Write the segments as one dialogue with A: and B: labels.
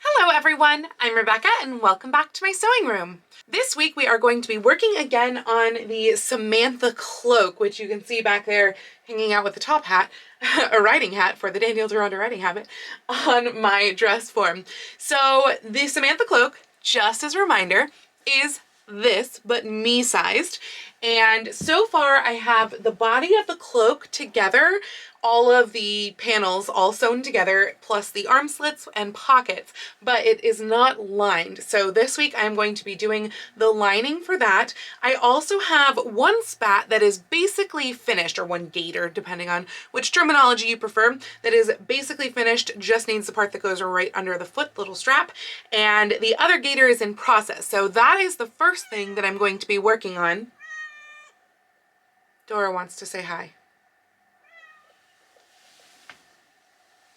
A: Hello everyone, I'm Rebecca and welcome back to my sewing room. This week we are going to be working again on the Samantha Cloak, which you can see back there hanging out with the top hat, a riding hat for the Daniel Deronda riding habit, on my dress form. So the Samantha Cloak, just as a reminder, is this, but me-sized. And so far I have the body of the cloak together, all of the panels all sewn together, plus the arm slits and pockets, but it is not lined. So this week I'm going to be doing the lining for that. I also have one spat that is basically finished, or one gaiter, depending on which terminology you prefer, that is basically finished, just needs the part that goes right under the foot, little strap, and the other gaiter is in process. So that is the first thing that I'm going to be working on. Dora wants to say hi.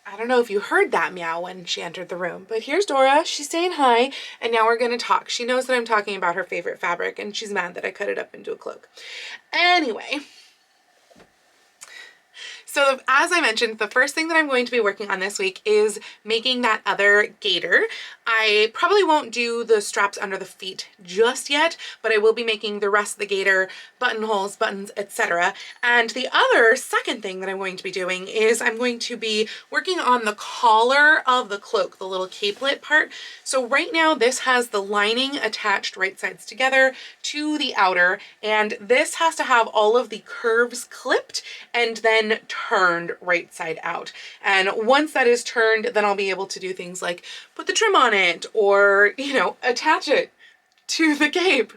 A: I don't know if you heard that meow when she entered the room, but here's Dora. She's saying hi, and now we're going to talk. She knows that I'm talking about her favorite fabric, and she's mad that I cut it up into a cloak. Anyway, so as I mentioned, the first thing that I'm going to be working on this week is making that other gaiter. I probably won't do the straps under the feet just yet, but I will be making the rest of the gaiter, buttonholes, buttons, etc. And the other second thing that I'm going to be doing is I'm going to be working on the collar of the cloak, the little capelet part. So right now this has the lining attached right sides together to the outer, and this has to have all of the curves clipped and then turned right side out. And once that is turned, then I'll be able to do things like put the trim on it, or, attach it to the cape,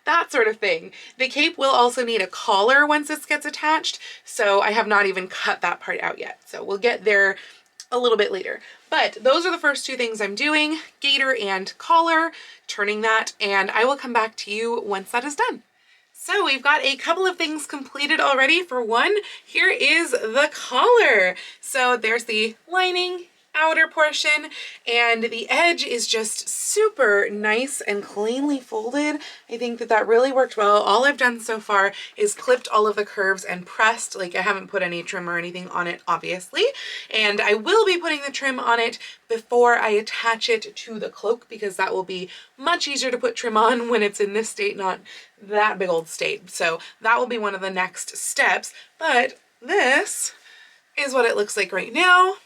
A: that sort of thing. The cape will also need a collar once this gets attached, so I have not even cut that part out yet. So we'll get there a little bit later. But those are the first two things I'm doing, gaiter and collar, turning that, and I will come back to you once that is done. So we've got a couple of things completed already. For one, here is the collar. So there's the lining, outer portion, and the edge is just super nice and cleanly folded. I think that that really worked well. All I've done so far is clipped all of the curves and pressed. Like, I haven't put any trim or anything on it, obviously, and I will be putting the trim on it before I attach it to the cloak, because that will be much easier to put trim on when it's in this state, not that big old state. So that will be one of the next steps, but this is what it looks like right now.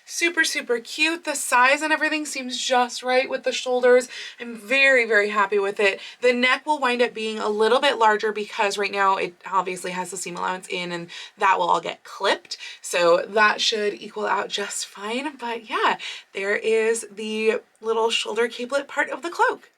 A: Super, super cute. The size and everything seems just right with the shoulders. I'm very, very happy with it. The neck will wind up being a little bit larger because right now it obviously has the seam allowance in, and that will all get clipped. So that should equal out just fine. But yeah, there is the little shoulder capelet part of the cloak.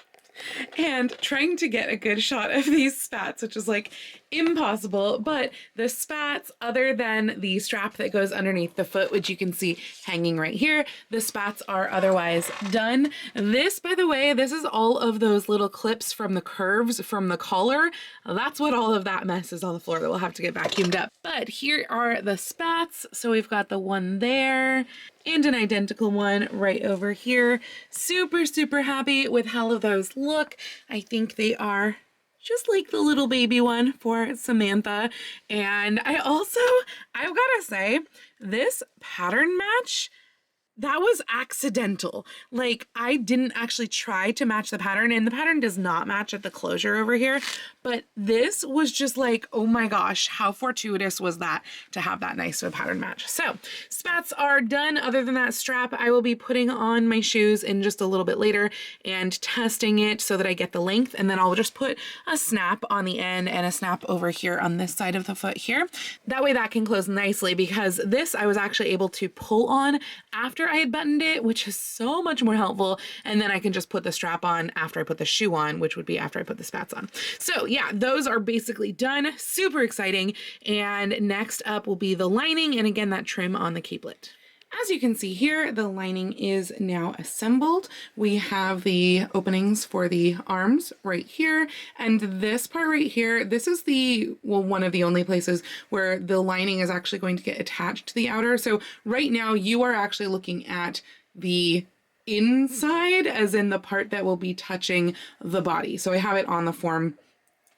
A: And trying to get a good shot of these spats, which is like impossible, but the spats, other than the strap that goes underneath the foot, which you can see hanging right here, the spats are otherwise done. This, by the way, this is all of those little clips from the curves from the collar. That's what all of that mess is on the floor that we'll have to get vacuumed up. But here are the spats. So we've got the one there and an identical one right over here. Super, super happy with how those look. I think they are just like the little baby one for Samantha. And I've gotta say, this pattern match, that was accidental. Like, I didn't actually try to match the pattern, and the pattern does not match at the closure over here, but this was just like, oh my gosh, how fortuitous was that to have that nice of a pattern match. So spats are done. Other than that strap, I will be putting on my shoes in just a little bit later and testing it so that I get the length, and then I'll just put a snap on the end and a snap over here on this side of the foot here. That way that can close nicely, because this I was actually able to pull on after I had buttoned it, which is so much more helpful, and then I can just put the strap on after I put the shoe on, which would be after I put the spats on. So yeah, those are basically done. Super exciting. And next up will be the lining, and again, that trim on the capelet. As you can see here, the lining is now assembled. We have the openings for the arms right here, and this part right here, this is one of the only places where the lining is actually going to get attached to the outer. So right now you are actually looking at the inside, as in the part that will be touching the body. So I have it on the form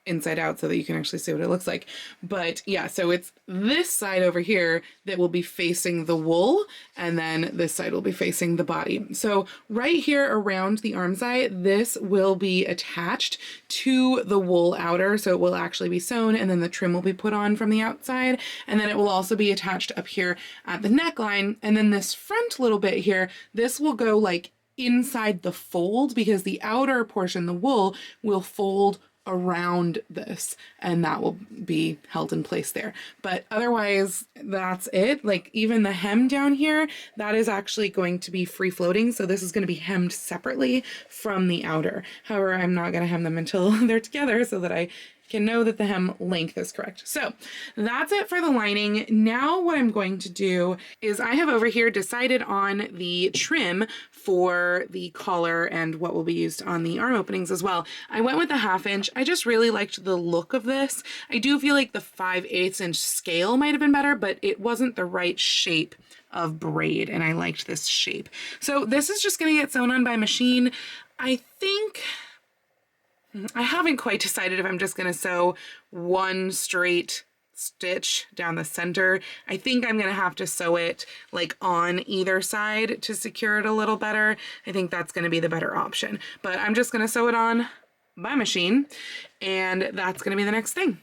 A: inside out so that you can actually see what it looks like. But yeah, so it's this side over here that will be facing the wool, and then this side will be facing the body. So right here around the arm side, this will be attached to the wool outer, so it will actually be sewn, and then the trim will be put on from the outside, and then it will also be attached up here at the neckline, and then this front little bit here, this will go like inside the fold, because the outer portion, the wool, will fold around this, and that will be held in place there. But otherwise, that's it. Like even the hem down here, that is actually going to be free floating. So this is going to be hemmed separately from the outer. However, I'm not going to hem them until they're together so that I can know that the hem length is correct. So that's it for the lining. Now what I'm going to do is I have over here decided on the trim for the collar and what will be used on the arm openings as well. I went with a 1/2 inch. I just really liked the look of this. I do feel like the 5/8 inch scale might have been better, but it wasn't the right shape of braid, and I liked this shape. So this is just going to get sewn on by machine. I think I haven't quite decided if I'm just going to sew one straight stitch down the center. I think I'm going to have to sew it like on either side to secure it a little better. I think that's going to be the better option, but I'm just going to sew it on by machine, and that's going to be the next thing.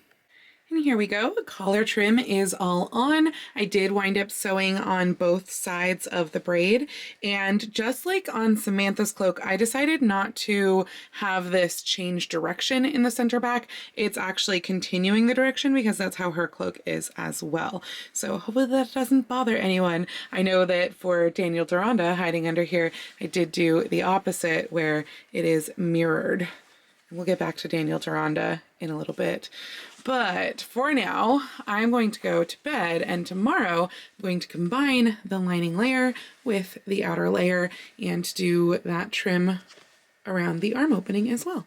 A: And here we go. The collar trim is all on. I did wind up sewing on both sides of the braid, and just like on Samantha's cloak, I decided not to have this change direction in the center back. It's actually continuing the direction because that's how her cloak is as well. So hopefully that doesn't bother anyone. I know that for Daniel Deronda hiding under here, I did do the opposite where it is mirrored. We'll get back to Daniel Deronda in a little bit. But for now, I'm going to go to bed, and tomorrow I'm going to combine the lining layer with the outer layer and do that trim around the arm opening as well.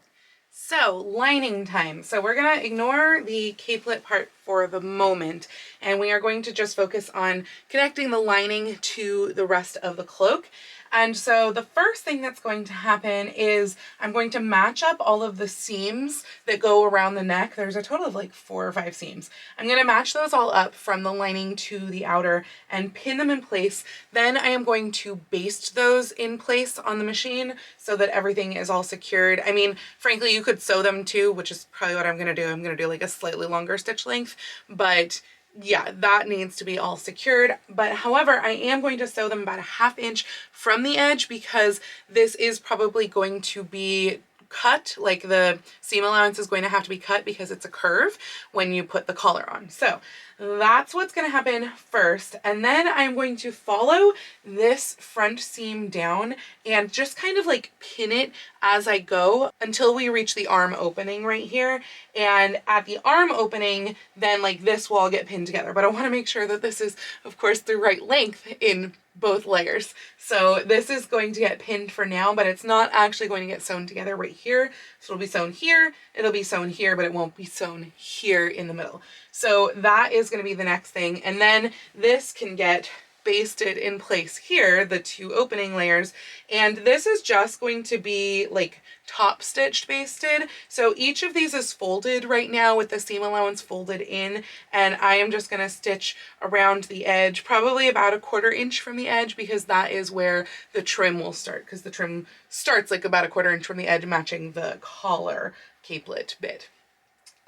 A: So lining time. So we're going to ignore the capelet part for the moment, and we are going to just focus on connecting the lining to the rest of the cloak. And so the first thing that's going to happen is I'm going to match up all of the seams that go around the neck. There's a total of like 4 or 5 seams. I'm going to match those all up from the lining to the outer and pin them in place. Then I am going to baste those in place on the machine so that everything is all secured. I mean, frankly, you could sew them too, which is probably what I'm going to do. I'm going to do like a slightly longer stitch length, but yeah, that needs to be all secured. But however, I am going to sew them about a 1/2 inch from the edge because this is probably going to be cut, like the seam allowance is going to have to be cut because it's a curve when you put the collar on. So that's what's going to happen first. And then I'm going to follow this front seam down and just kind of like pin it as I go until we reach the arm opening right here. And at the arm opening, then like this will all get pinned together. But I want to make sure that this is, of course, the right length in both layers. So this is going to get pinned for now, but it's not actually going to get sewn together right here. So it'll be sewn here, it'll be sewn here, but it won't be sewn here in the middle. So that is going to be the next thing. And then this can get basted in place here, the 2 opening layers. And this is just going to be like top stitched basted. So each of these is folded right now with the seam allowance folded in, and I am just going to stitch around the edge, probably about a 1/4 inch from the edge, because that is where the trim will start, because the trim starts like about a 1/4 inch from the edge, matching the collar capelet bit.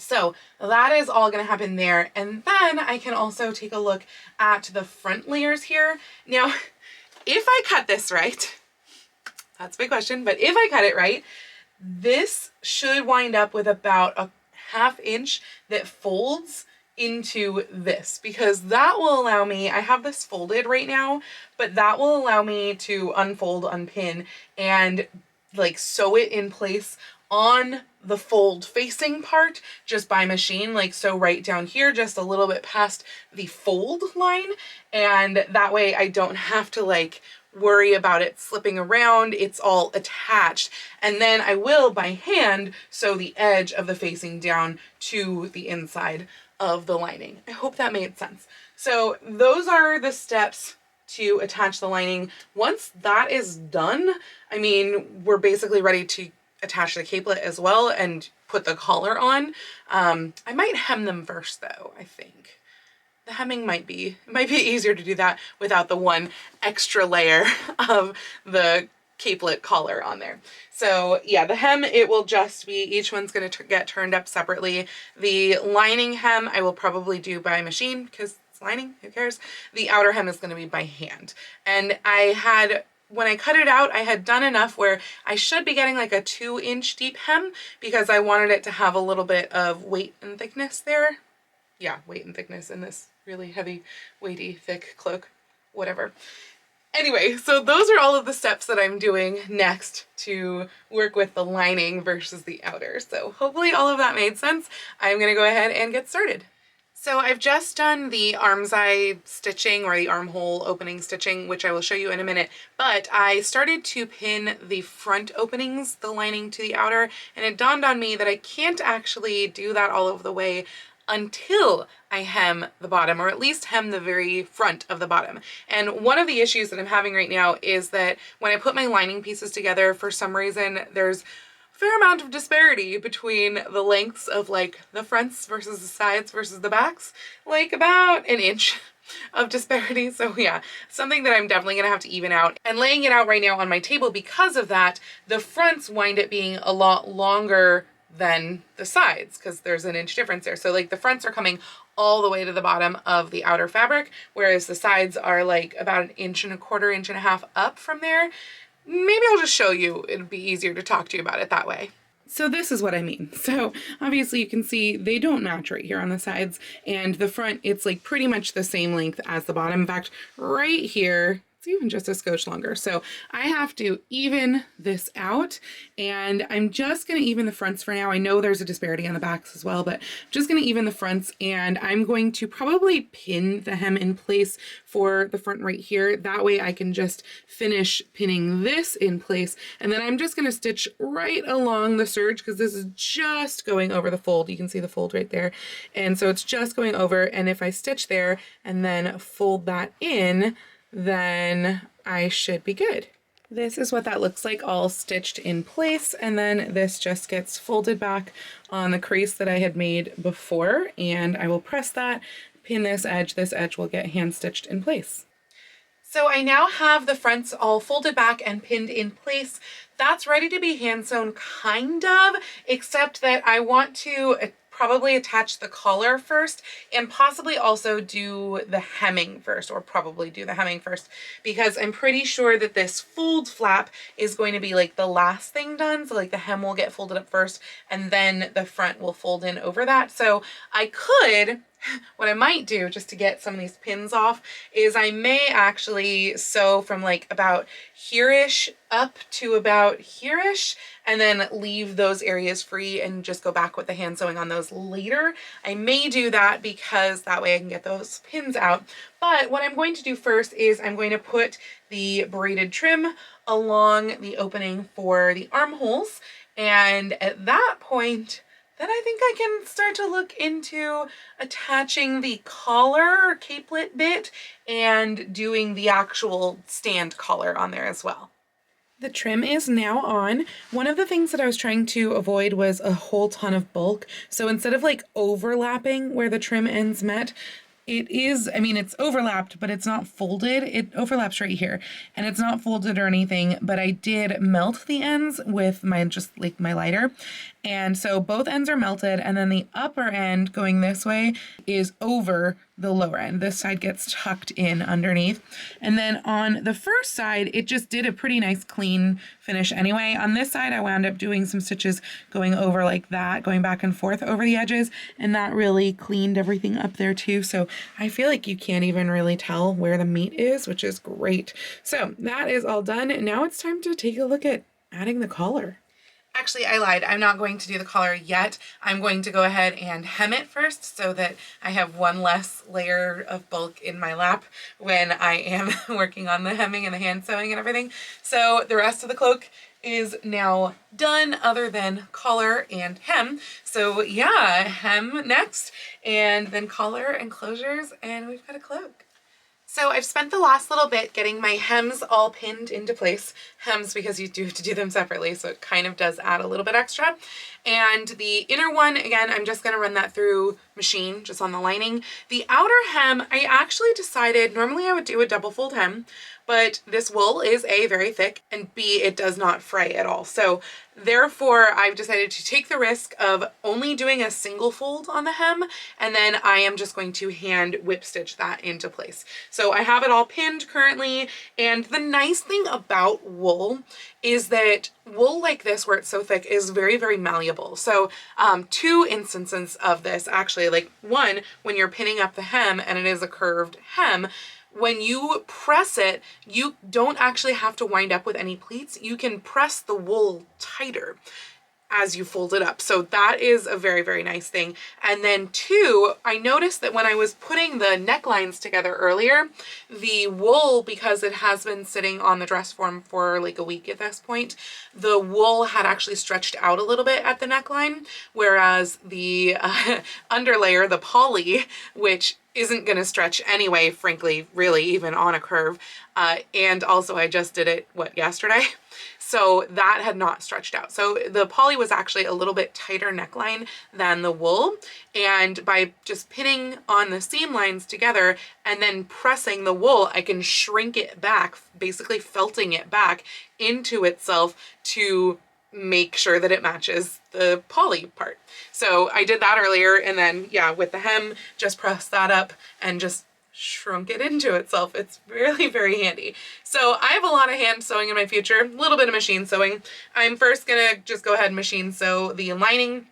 A: So that is all going to happen there. And then I can also take a look at the front layers here. Now, if I cut this right, that's a big question, but if I cut it right, this should wind up with about a 1/2 inch that folds into this, because that will allow me, I have this folded right now, but that will allow me to unfold, unpin, and like sew it in place on the fold facing part just by machine, like so right down here, just a little bit past the fold line. And that way I don't have to like worry about it slipping around. It's all attached. And then I will by hand sew the edge of the facing down to the inside of the lining. I hope that made sense. So those are the steps to attach the lining. Once that is done, I mean, we're basically ready to attach the capelet as well and put the collar on. I might hem them first though, I think. The hemming might be easier to do that without the one extra layer of the capelet collar on there. So yeah, the hem, it will just be, each one's going to get turned up separately. The lining hem I will probably do by machine because it's lining, who cares? The outer hem is going to be by hand. And when I cut it out, I had done enough where I should be getting like a 2-inch deep hem because I wanted it to have a little bit of weight and thickness there. Yeah, weight and thickness in this really heavy, weighty, thick cloak, whatever. Anyway, so those are all of the steps that I'm doing next to work with the lining versus the outer. So hopefully all of that made sense. I'm gonna go ahead and get started. So I've just done the armscye stitching or the armhole opening stitching, which I will show you in a minute, but I started to pin the front openings, the lining to the outer, and it dawned on me that I can't actually do that all of the way until I hem the bottom, or at least hem the very front of the bottom. And one of the issues that I'm having right now is that when I put my lining pieces together, for some reason, there's a fair amount of disparity between the lengths of like the fronts versus the sides versus the backs, like about an inch of disparity. So yeah, something that I'm definitely gonna have to even out. And laying it out right now on my table, because of that, the fronts wind up being a lot longer than the sides because there's an inch difference there. So like the fronts are coming all the way to the bottom of the outer fabric, whereas the sides are like about 1.25 inches, 1.5 inches up from there. Maybe I'll just show you. It'd be easier to talk to you about it that way. So this is what I mean. So obviously you can see they don't match right here on the sides, and the front, it's like pretty much the same length as the bottom. In fact, right here, it's even just a skosh longer. So I have to even this out, and I'm just going to even the fronts for now. I know there's a disparity on the backs as well, but I'm just going to even the fronts, and I'm going to probably pin the hem in place for the front right here. That way I can just finish pinning this in place, and then I'm just going to stitch right along the serge because this is just going over the fold. You can see the fold right there. And so it's just going over, and if I stitch there and then fold that in, then I should be good. This is what that looks like all stitched in place, and then this just gets folded back on the crease that I had made before, and I will press that, pin this edge will get hand stitched in place. So I now have the fronts all folded back and pinned in place. That's ready to be hand sewn kind of, except that I want to probably attach the collar first and possibly also do the hemming first, or probably do the hemming first, because I'm pretty sure that this fold flap is going to be like the last thing done. So like the hem will get folded up first and then the front will fold in over that. So I could, what I might do just to get some of these pins off is I may actually sew from like about here-ish up to about here-ish, and then leave those areas free and just go back with the hand sewing on those later. I may do that because that way I can get those pins out. But what I'm going to do first is I'm going to put the braided trim along the opening for the armholes, and at that point then I think I can start to look into attaching the collar or capelet bit and doing the actual stand collar on there as well. The trim is now on. One of the things that I was trying to avoid was a whole ton of bulk. So instead of like overlapping where the trim ends met, it is, I mean, it's overlapped, but it's not folded. It overlaps right here, and it's not folded or anything, but I did melt the ends with my, just like my lighter. And so both ends are melted, and then the upper end going this way is over the lower end. This side gets tucked in underneath. And then on the first side, it just did a pretty nice clean finish anyway. On this side, I wound up doing some stitches going over like that, going back and forth over the edges, and that really cleaned everything up there too. So I feel like you can't even really tell where the meat is, which is great. So that is all done. Now it's time to take a look at adding the collar. Actually, I lied. I'm not going to do the collar yet. I'm going to go ahead and hem it first so that I have one less layer of bulk in my lap when I am working on the hemming and the hand sewing and everything. So the rest of the cloak is now done other than collar and hem. So yeah, hem next, and then collar and closures, and we've got a cloak. So I've spent the last little bit getting my hems all pinned into place. Hems because you do have to do them separately, so it kind of does add a little bit extra. And the inner one, again, I'm just gonna run that through machine, just on the lining. The outer hem, I actually decided, normally I would do a double fold hem, but this wool is A, very thick, and B, it does not fray at all. So therefore, I've decided to take the risk of only doing a single fold on the hem, and then I am just going to hand whip stitch that into place. So I have it all pinned currently, and the nice thing about wool is that wool like this, where it's so thick, is very, very malleable. So two instances of this, actually, like one, when you're pinning up the hem and it is a curved hem, when you press it, you don't actually have to wind up with any pleats. You can press the wool tighter as you fold it up. So that is a very, very nice thing. And then two, I noticed that when I was putting the necklines together earlier, the wool, because it has been sitting on the dress form for like a week at this point, the wool had actually stretched out a little bit at the neckline, whereas the underlayer, the poly, which isn't going to stretch anyway, frankly, really, even on a curve. And also I just did it, yesterday? So that had not stretched out. So the poly was actually a little bit tighter neckline than the wool. And by just pinning on the seam lines together and then pressing the wool, I can shrink it back, basically felting it back into itself to make sure that it matches the poly part. So I did that earlier, and then yeah, with the hem, just press that up and just shrunk it into itself. It's really very handy. So I have a lot of hand sewing in my future, a little bit of machine sewing. I'm first gonna just go ahead and machine sew the lining.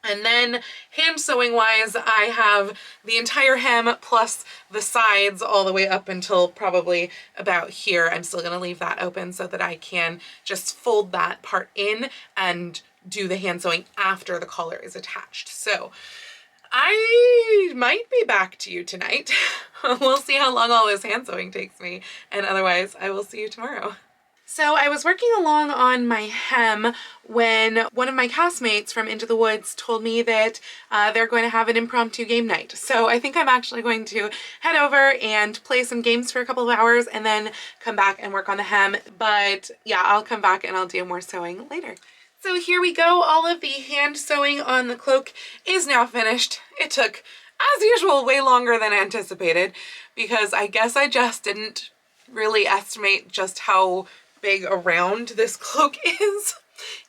A: And then hand sewing wise, I have the entire hem plus the sides all the way up until probably about here. I'm still gonna leave that open so that I can just fold that part in and do the hand sewing after the collar is attached. So I might be back to you tonight. We'll see how long all this hand sewing takes me, and otherwise I will see you tomorrow. So I was working along on my hem when one of my castmates from Into the Woods told me that they're going to have an impromptu game night. So I think I'm actually going to head over and play some games for a couple of hours and then come back and work on the hem. But yeah, I'll come back and I'll do more sewing later. So here we go. All of the hand sewing on the cloak is now finished. It took, as usual, way longer than anticipated because I guess I just didn't really estimate just how big around this cloak is.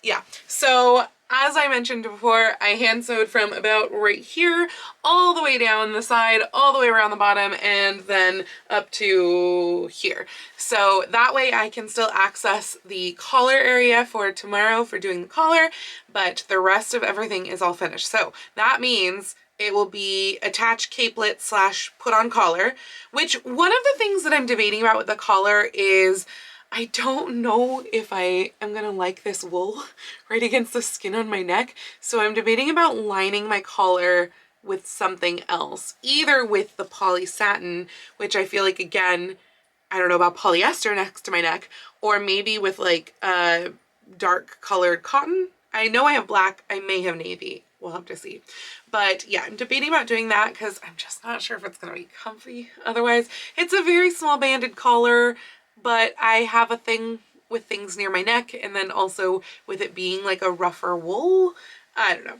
A: Yeah, so as I mentioned before, I hand sewed from about right here all the way down the side, all the way around the bottom, and then up to here. So that way I can still access the collar area for tomorrow for doing the collar, but the rest of everything is all finished. So that means it will be attached capelet / put on collar, which one of the things that I'm debating about with the collar is I don't know if I am gonna like this wool right against the skin on my neck. So I'm debating about lining my collar with something else, either with the poly satin, which I feel like, again, I don't know about polyester next to my neck, or maybe with like a dark colored cotton. I know I have black, I may have navy. We'll have to see. But yeah, I'm debating about doing that because I'm just not sure if it's gonna be comfy otherwise. It's a very small banded collar, but I have a thing with things near my neck, and then also with it being like a rougher wool. I don't know.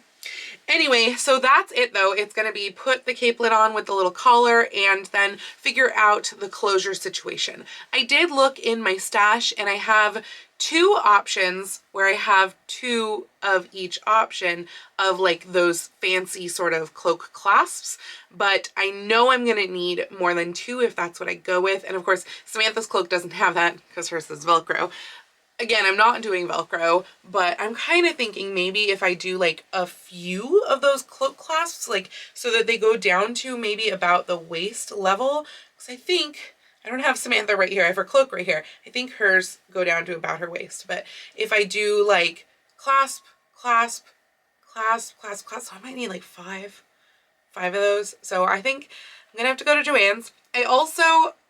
A: Anyway, so that's it though. It's going to be put the capelet on with the little collar and then figure out the closure situation. I did look in my stash and I have two options where I have two of each option of like those fancy sort of cloak clasps, but I know I'm gonna need more than two if that's what I go with. And of course, Samantha's cloak doesn't have that because hers is Velcro. Again, I'm not doing Velcro, but I'm kind of thinking maybe if I do like a few of those cloak clasps, like so that they go down to maybe about the waist level, because I think, I don't have Samantha right here, I have her cloak right here. I think hers go down to about her waist, but if I do like clasp, clasp, clasp, clasp, clasp, so I might need like five of those. So I think I'm gonna have to go to Joann's. I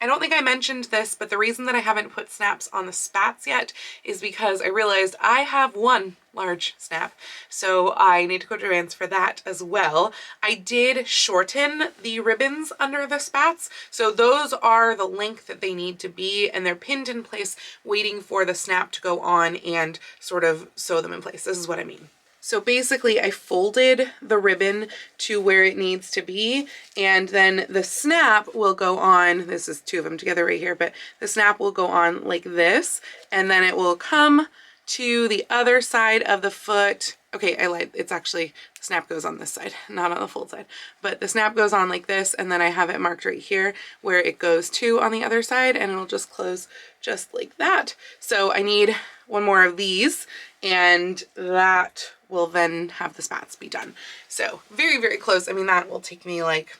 A: don't think I mentioned this, but the reason that I haven't put snaps on the spats yet is because I realized I have one large snap. So I need to go to Joann's for that as well. I did shorten the ribbons under the spats. So those are the length that they need to be, and they're pinned in place waiting for the snap to go on and sort of sew them in place. This is what I mean. So basically I folded the ribbon to where it needs to be, and then the snap will go on, this is two of them together right here, but the snap will go on like this, and then it will come to the other side of the foot. Okay, I lied. It's actually, the snap goes on this side, not on the fold side, but the snap goes on like this, and then I have it marked right here where it goes to on the other side, and it'll just close just like that. So I need one more of these, and that will then have the spats be done. So very, very close. I mean, that will take me like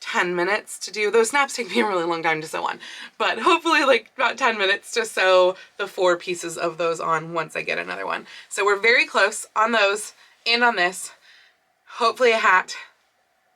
A: 10 minutes to do. Those snaps take me a really long time to sew on, but hopefully like about 10 minutes to sew the 4 pieces of those on once I get another one. So we're very close on those and on this. Hopefully a hat.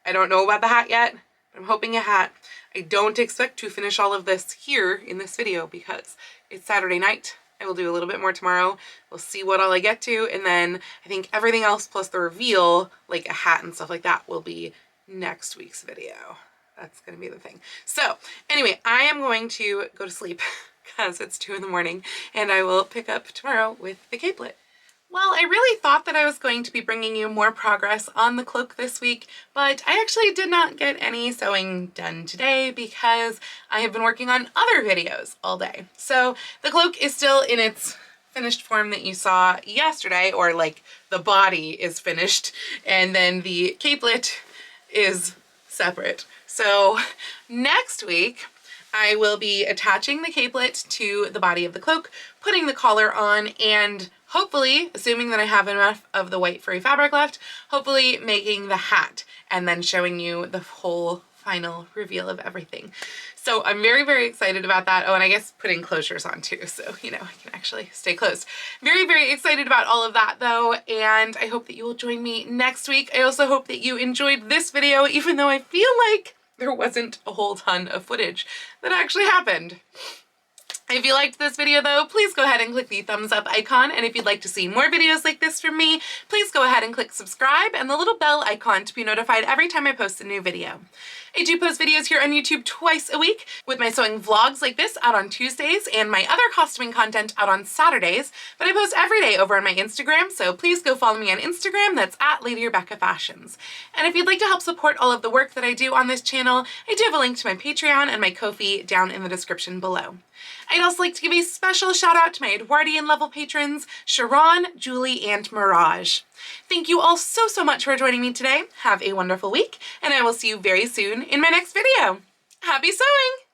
A: I don't know about the hat yet, but I'm hoping a hat. I don't expect to finish all of this here in this video because it's Saturday night. I will do a little bit more tomorrow. We'll see what all I get to, and then I think everything else plus the reveal, like a hat and stuff like that, will be next week's video. That's gonna be the thing. So anyway, I am going to go to sleep because it's 2 in the morning, and I will pick up tomorrow with the capelet. Well, I really thought that I was going to be bringing you more progress on the cloak this week, but I actually did not get any sewing done today because I have been working on other videos all day. So the cloak is still in its finished form that you saw yesterday, or like the body is finished, and then the capelet is separate. So next week, I will be attaching the capelet to the body of the cloak, putting the collar on, and hopefully, assuming that I have enough of the white furry fabric left, hopefully making the hat and then showing you the whole final reveal of everything. So I'm very, very excited about that. Oh, and I guess putting closures on too, so you know, I can actually stay closed. Very, very excited about all of that though, and I hope that you will join me next week. I also hope that you enjoyed this video, even though I feel like there wasn't a whole ton of footage that actually happened. If you liked this video though, please go ahead and click the thumbs up icon, and if you'd like to see more videos like this from me, please go ahead and click subscribe and the little bell icon to be notified every time I post a new video. I do post videos here on YouTube twice a week, with my sewing vlogs like this out on Tuesdays and my other costuming content out on Saturdays, but I post every day over on my Instagram, so please go follow me on Instagram. That's at Lady Rebecca Fashions. And if you'd like to help support all of the work that I do on this channel, I do have a link to my Patreon and my Ko-fi down in the description below. I'd also like to give a special shout out to my Edwardian level patrons, Sharon, Julie, and Mirage. Thank you all so, so much for joining me today. Have a wonderful week, and I will see you very soon in my next video. Happy sewing!